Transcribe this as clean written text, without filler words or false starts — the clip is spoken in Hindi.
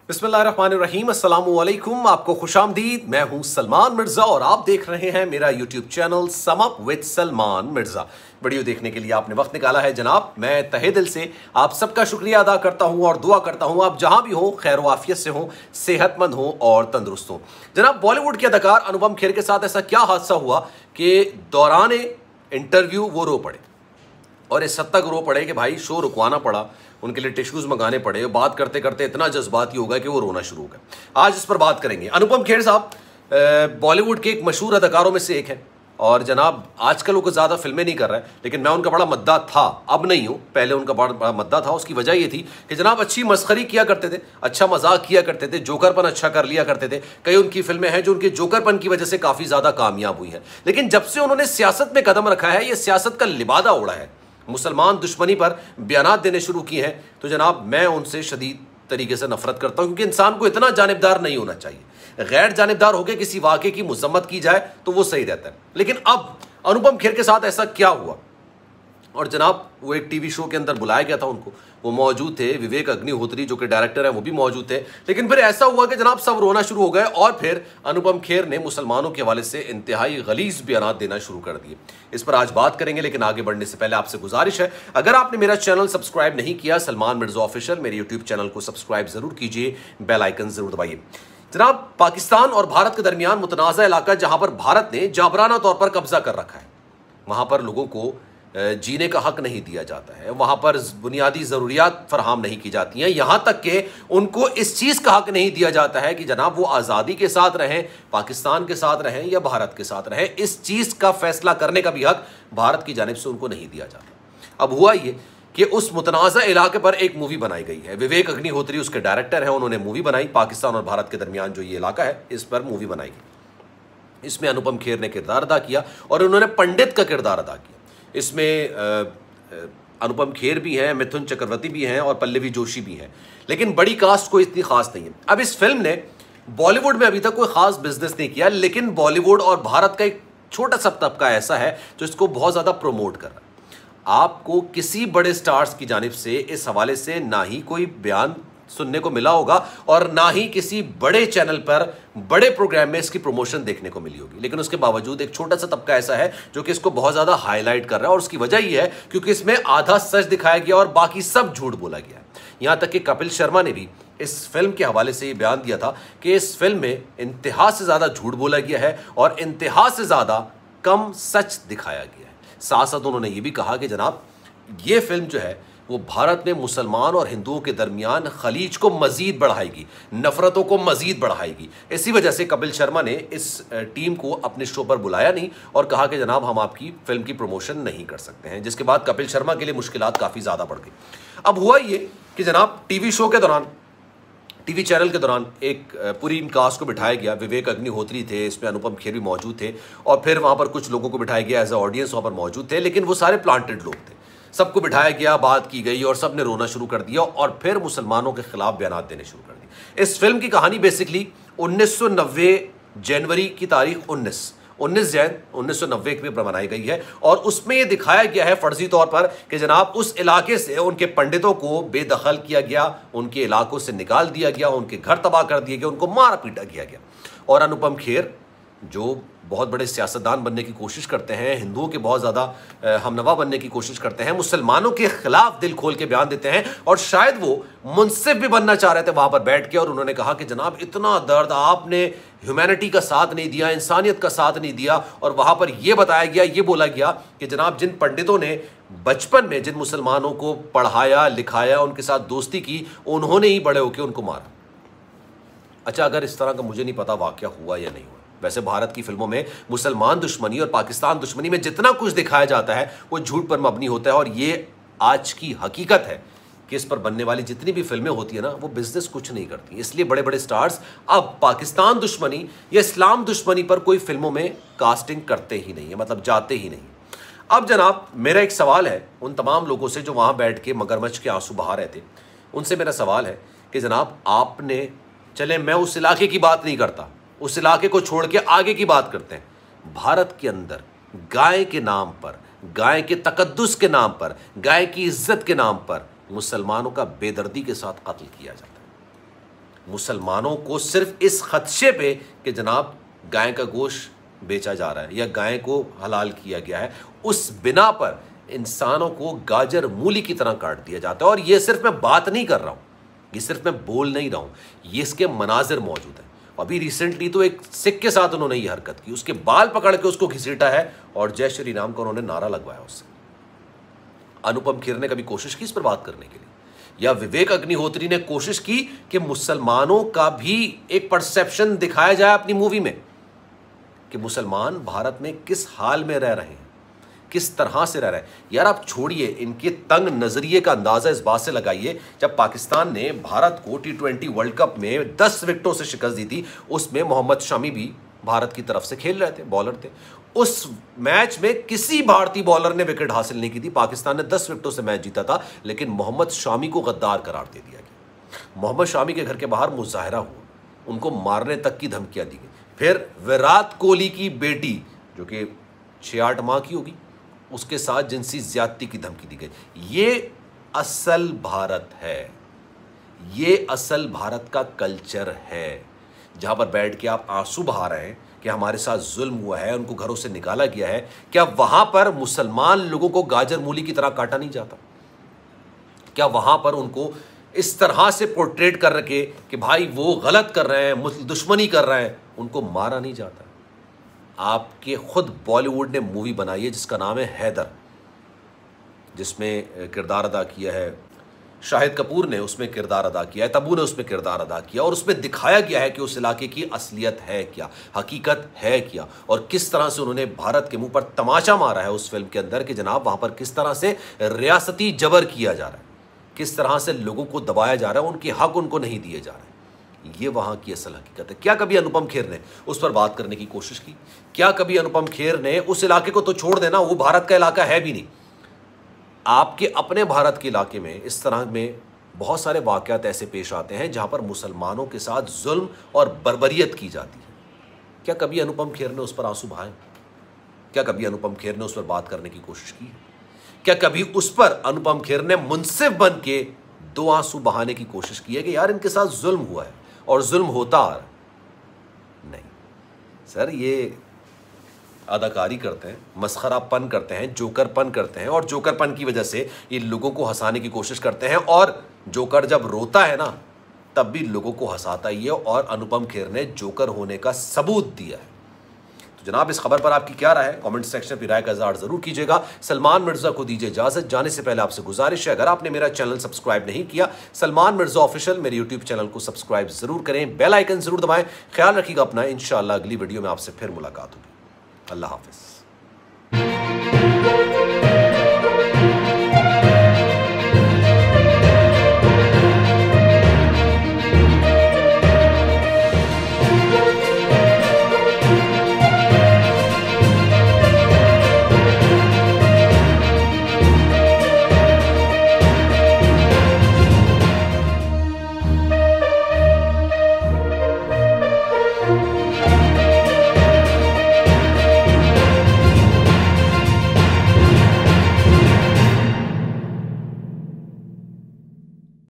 बिस्मिल्लाहिर्रहमानिर्रहीम, अस्सलामुअलैकुम। आपको खुशामदीद। मैं हूं सलमान मिर्जा और आप देख रहे हैं मेरा YouTube channel sum up with Salman Mirza. Video देखने के लिए आपने वक्त निकाला है जनाब। मैं तहे दिल से आप सबका शुक्रिया अदा करता हूं और दुआ करता हूं आप जहां भी हो खैर वाफियत से हो, सेहतमंद हो और तंदुरुस्त हो। जनाब, बॉलीवुड के अदाकार अनुपम खेर के साथ ऐसा क्या हादसा हुआ कि दौरान इंटरव्यू वो रो पड़े और इस हद तक रो पड़े कि भाई शो रुकवाना पड़ा, उनके लिए टिश्यूज मंगाने पड़े। बात करते करते इतना जज्बाती हो गया कि वो रोना शुरू हो गया। आज इस पर बात करेंगे। अनुपम खेर साहब बॉलीवुड के एक मशहूर अदाकारों में से एक हैं और जनाब आजकल वो ज़्यादा फिल्में नहीं कर रहे हैं, लेकिन मैं उनका बड़ा मद्दा था, अब नहीं हूँ, पहले उनका बड़ा मद्दा था। उसकी वजह ये थी कि जनाब अच्छी मस्खरी किया करते थे, अच्छा मजाक किया करते थे, जोकरपन अच्छा कर लिया करते थे। कई उनकी फिल्में हैं जो उनके जोकरपन की वजह से काफ़ी ज़्यादा कामयाब हुई हैं, लेकिन जब से उन्होंने सियासत में कदम रखा है, ये सियासत का लिबादा उड़ा है, मुसलमान दुश्मनी पर बयानात देने शुरू किए हैं, तो जनाब मैं उनसे शदीद तरीके से नफरत करता हूं, क्योंकि इंसान को इतना जानिबदार नहीं होना चाहिए। गैर जानिबदार होकर किसी वाक़े की मजम्मत की जाए तो वो सही रहता है। लेकिन अब अनुपम खेर के साथ ऐसा क्या हुआ? और जनाब वो एक टीवी शो के अंदर बुलाया गया था उनको, वो मौजूद थे, विवेक अग्निहोत्री जो कि डायरेक्टर हैं वो भी मौजूद थे। लेकिन फिर ऐसा हुआ कि जनाब सब रोना शुरू हो गए और फिर अनुपम खेर ने मुसलमानों के हवाले से इंतहाई गलीज बयानात देना शुरू कर दिए। इस पर आज बात करेंगे, लेकिन आगे बढ़ने से पहले आपसे गुजारिश है, अगर आपने मेरा चैनल सब्सक्राइब नहीं किया सलमान मिर्जा ऑफिशियल, मेरे यूट्यूब चैनल को सब्सक्राइब जरूर कीजिए, बेल आइकन जरूर दबाइए। जनाब, पाकिस्तान और भारत के दरमियान मुतनाज़ा इलाका जहां पर भारत ने जाबराना तौर पर कब्जा कर रखा है, वहां पर लोगों को जीने का हक नहीं दिया जाता है, वहां पर बुनियादी ज़रूरियात फराहम नहीं की जाती हैं, यहां तक कि उनको इस चीज़ का हक नहीं दिया जाता है कि जनाब वो आज़ादी के साथ रहें, पाकिस्तान के साथ रहें या भारत के साथ रहें। इस चीज़ का फैसला करने का भी हक भारत की जानिब से उनको नहीं दिया जाता। अब हुआ ये कि उस मुतनाज़ा इलाके पर एक मूवी बनाई गई है, विवेक अग्निहोत्री उसके डायरेक्टर हैं, उन्होंने मूवी बनाई, पाकिस्तान और भारत के दरमियान जो ये इलाका है इस पर मूवी बनाई गई। इसमें अनुपम खेर ने किरदार अदा किया और उन्होंने पंडित का किरदार अदा किया। इसमें अनुपम खेर भी हैं, मिथुन चक्रवर्ती भी हैं और पल्लवी जोशी भी हैं, लेकिन बड़ी कास्ट कोई इतनी खास नहीं है। अब इस फिल्म ने बॉलीवुड में अभी तक कोई खास बिजनेस नहीं किया, लेकिन बॉलीवुड और भारत का एक छोटा सा तबका ऐसा है जो इसको बहुत ज़्यादा प्रमोट कर रहा है। आपको किसी बड़े स्टार्स की जानिब से इस हवाले से ना ही कोई बयान सुनने को मिला होगा और ना ही किसी बड़े चैनल पर बड़े प्रोग्राम में इसकी प्रमोशन देखने को मिली होगी, लेकिन उसके बावजूद एक छोटा सा तबका ऐसा है जो कि इसको बहुत ज़्यादा हाईलाइट कर रहा है। और उसकी वजह यह है क्योंकि इसमें आधा सच दिखाया गया और बाकी सब झूठ बोला गया है। यहां तक कि कपिल शर्मा ने भी इस फिल्म के हवाले से ये बयान दिया था कि इस फिल्म में इंतहा से ज़्यादा झूठ बोला गया है और इंतहा से ज़्यादा कम सच दिखाया गया है। साथ साथ उन्होंने ये भी कहा कि जनाब ये फिल्म जो है वो भारत में मुसलमान और हिंदुओं के दरमियान खलीज को मजीद बढ़ाएगी, नफरतों को मजीद बढ़ाएगी। इसी वजह से कपिल शर्मा ने इस टीम को अपने शो पर बुलाया नहीं और कहा कि जनाब हम आपकी फिल्म की प्रमोशन नहीं कर सकते हैं, जिसके बाद कपिल शर्मा के लिए मुश्किलात काफ़ी ज़्यादा बढ़ गई। अब हुआ ये कि जनाब टीवी शो के दौरान, टीवी चैनल के दौरान एक पूरी कास्ट को बिठाया गया। विवेक अग्निहोत्री थे, इसमें अनुपम खेर भी मौजूद थे और फिर वहाँ पर कुछ लोगों को बिठाया गया एज ए ऑडियंस, वहाँ पर मौजूद थे, लेकिन वो सारे प्लांटेड लोग थे। सबको बिठाया गया, बात की गई और सबने रोना शुरू कर दिया और फिर मुसलमानों के खिलाफ बयानात देने शुरू कर दिए। इस फिल्म की कहानी बेसिकली 1990 जनवरी की तारीख 19 जैन 1990 में बनाई गई है और उसमें यह दिखाया गया है फर्जी तौर पर कि जनाब उस इलाके से उनके पंडितों को बेदखल किया गया, उनके इलाकों से निकाल दिया गया, उनके घर तबाह कर दिए गए, उनको मारा पीटा किया गया। और अनुपम खेर जो बहुत बड़े सियासतदान बनने की कोशिश करते हैं, हिंदुओं के बहुत ज़्यादा हमनवा बनने की कोशिश करते हैं, मुसलमानों के खिलाफ दिल खोल के बयान देते हैं और शायद वो मुनसिफ भी बनना चाह रहे थे वहाँ पर बैठ के। और उन्होंने कहा कि जनाब इतना दर्द, आपने ह्यूमैनिटी का साथ नहीं दिया, इंसानियत का साथ नहीं दिया। और वहाँ पर यह बताया गया, ये बोला गया कि जनाब जिन पंडितों ने बचपन में जिन मुसलमानों को पढ़ाया लिखाया, उनके साथ दोस्ती की, उन्होंने ही बड़े होकर उनको मारा। अच्छा, अगर इस तरह का मुझे नहीं पता वाकया हुआ या नहीं हुआ। वैसे भारत की फिल्मों में मुसलमान दुश्मनी और पाकिस्तान दुश्मनी में जितना कुछ दिखाया जाता है वो झूठ पर मबनी होता है और ये आज की हकीकत है कि इस पर बनने वाली जितनी भी फिल्में होती है ना, वो बिजनेस कुछ नहीं करती। इसलिए बड़े बड़े स्टार्स अब पाकिस्तान दुश्मनी या इस्लाम दुश्मनी पर कोई फिल्मों में कास्टिंग करते ही नहीं है, मतलब जाते ही नहीं। अब जनाब मेरा एक सवाल है उन तमाम लोगों से जो वहाँ बैठ के मगरमच्छ के आंसू बहा रहे थे, उनसे मेरा सवाल है कि जनाब आपने, चले मैं उस इलाके की बात नहीं करता, उस इलाके को छोड़ के आगे की बात करते हैं, भारत के अंदर गाय के नाम पर, गाय के तकद्दुस के नाम पर, गाय की इज्जत के नाम पर मुसलमानों का बेदर्दी के साथ कत्ल किया जाता है। मुसलमानों को सिर्फ इस खदशे पे कि जनाब गाय का गोश्त बेचा जा रहा है या गाय को हलाल किया गया है, उस बिना पर इंसानों को गाजर मूली की तरह काट दिया जाता है। और ये सिर्फ मैं बात नहीं कर रहा हूं, ये सिर्फ मैं बोल नहीं रहा हूं, ये इसके मनाजिर मौजूद है। अभी रिसेंटली तो एक सिख के साथ उन्होंने ये हरकत की, उसके बाल पकड़ के उसको घसीटा है और जय श्री राम का उन्होंने नारा लगवाया उससे। अनुपम खेर ने कभी कोशिश की इस पर बात करने के लिए, या विवेक अग्निहोत्री ने कोशिश की कि मुसलमानों का भी एक परसेप्शन दिखाया जाए अपनी मूवी में कि मुसलमान भारत में किस हाल में रह रहे हैं, किस तरह से रह रहे हैं। यार आप छोड़िए, इनके तंग नजरिए का अंदाजा इस बात से लगाइए, जब पाकिस्तान ने भारत को T20 वर्ल्ड कप में 10 विकेटों से शिकस्त दी थी, उसमें मोहम्मद शमी भी भारत की तरफ से खेल रहे थे, बॉलर थे। उस मैच में किसी भारतीय बॉलर ने विकेट हासिल नहीं की थी। पाकिस्तान ने 10 विकेटों से मैच जीता था, लेकिन मोहम्मद शामी को गद्दार करार दे दिया गया। मोहम्मद शामी के घर के बाहर मुजाहरा हुआ, उनको मारने तक की धमकियां दी गई। फिर विराट कोहली की बेटी जो कि 6-8 माह की होगी, उसके साथ जिनसी ज्यादती की धमकी दी गई। ये असल भारत है, ये असल भारत का कल्चर है, जहां पर बैठ के आप आंसू बहा रहे हैं कि हमारे साथ जुल्म हुआ है, उनको घरों से निकाला गया है। क्या वहां पर मुसलमान लोगों को गाजर मूली की तरह काटा नहीं जाता? क्या वहां पर उनको इस तरह से पोर्ट्रेट कर रखे कि भाई वो गलत कर रहे हैं, दुश्मनी कर रहे हैं, उनको मारा नहीं जाता? आपके खुद बॉलीवुड ने मूवी बनाई है जिसका नाम है हैदर, जिसमें किरदार अदा किया है शाहिद कपूर ने, उसमें किरदार अदा किया है, तब्बू ने उसमें किरदार अदा किया, और उसमें दिखाया गया है कि उस इलाके की असलियत है क्या, हकीकत है क्या, और किस तरह से उन्होंने भारत के मुंह पर तमाचा मारा है उस फिल्म के अंदर कि जनाब वहां पर किस तरह से रियासती जबर किया जा रहा है, किस तरह से लोगों को दबाया जा रहा है, उनके हक उनको नहीं दिए जा रहे। ये वहां की असल हकीकत है। क्या कभी अनुपम खेर ने उस पर बात करने की कोशिश की? क्या कभी अनुपम खेर ने उस इलाके को तो छोड़ देना, वो भारत का इलाका है भी नहीं, आपके अपने भारत के इलाके में इस तरह में बहुत सारे वाकयात ऐसे पेश आते हैं जहां पर मुसलमानों के साथ जुल्म और बर्बरियत की जाती है। क्या कभी अनुपम खेर ने उस पर आंसू बहाए? क्या कभी अनुपम खेर ने उस पर बात करने की कोशिश की? क्या कभी उस पर अनुपम खेर ने मुंसिफ बन के 2 आंसू बहाने की कोशिश की है कि यार इनके साथ जुल्म हुआ है और जुल्म होता आ रहा है? नहीं सर, ये अदाकारी करते हैं, मस्खरापन करते हैं, जोकरपन करते हैं, और जोकरपन की वजह से ये लोगों को हंसाने की कोशिश करते हैं। और जोकर जब रोता है ना, तब भी लोगों को हंसाता ही है, और अनुपम खेर ने जोकर होने का सबूत दिया है। तो जनाब, इस खबर पर आपकी क्या राय है? कमेंट सेक्शन में राय का इजहार जरूर कीजिएगा। सलमान मिर्जा को दीजिए इजाजत। जाने से पहले आपसे गुजारिश है, अगर आपने मेरा चैनल सब्सक्राइब नहीं किया, सलमान मिर्जा ऑफिशियल मेरे यूट्यूब चैनल को सब्सक्राइब जरूर करें, बेल आइकन जरूर दबाएं। ख्याल रखिएगा अपना। इंशाअल्लाह अगली वीडियो में आपसे फिर मुलाकात होगी। अल्लाह हाफिज।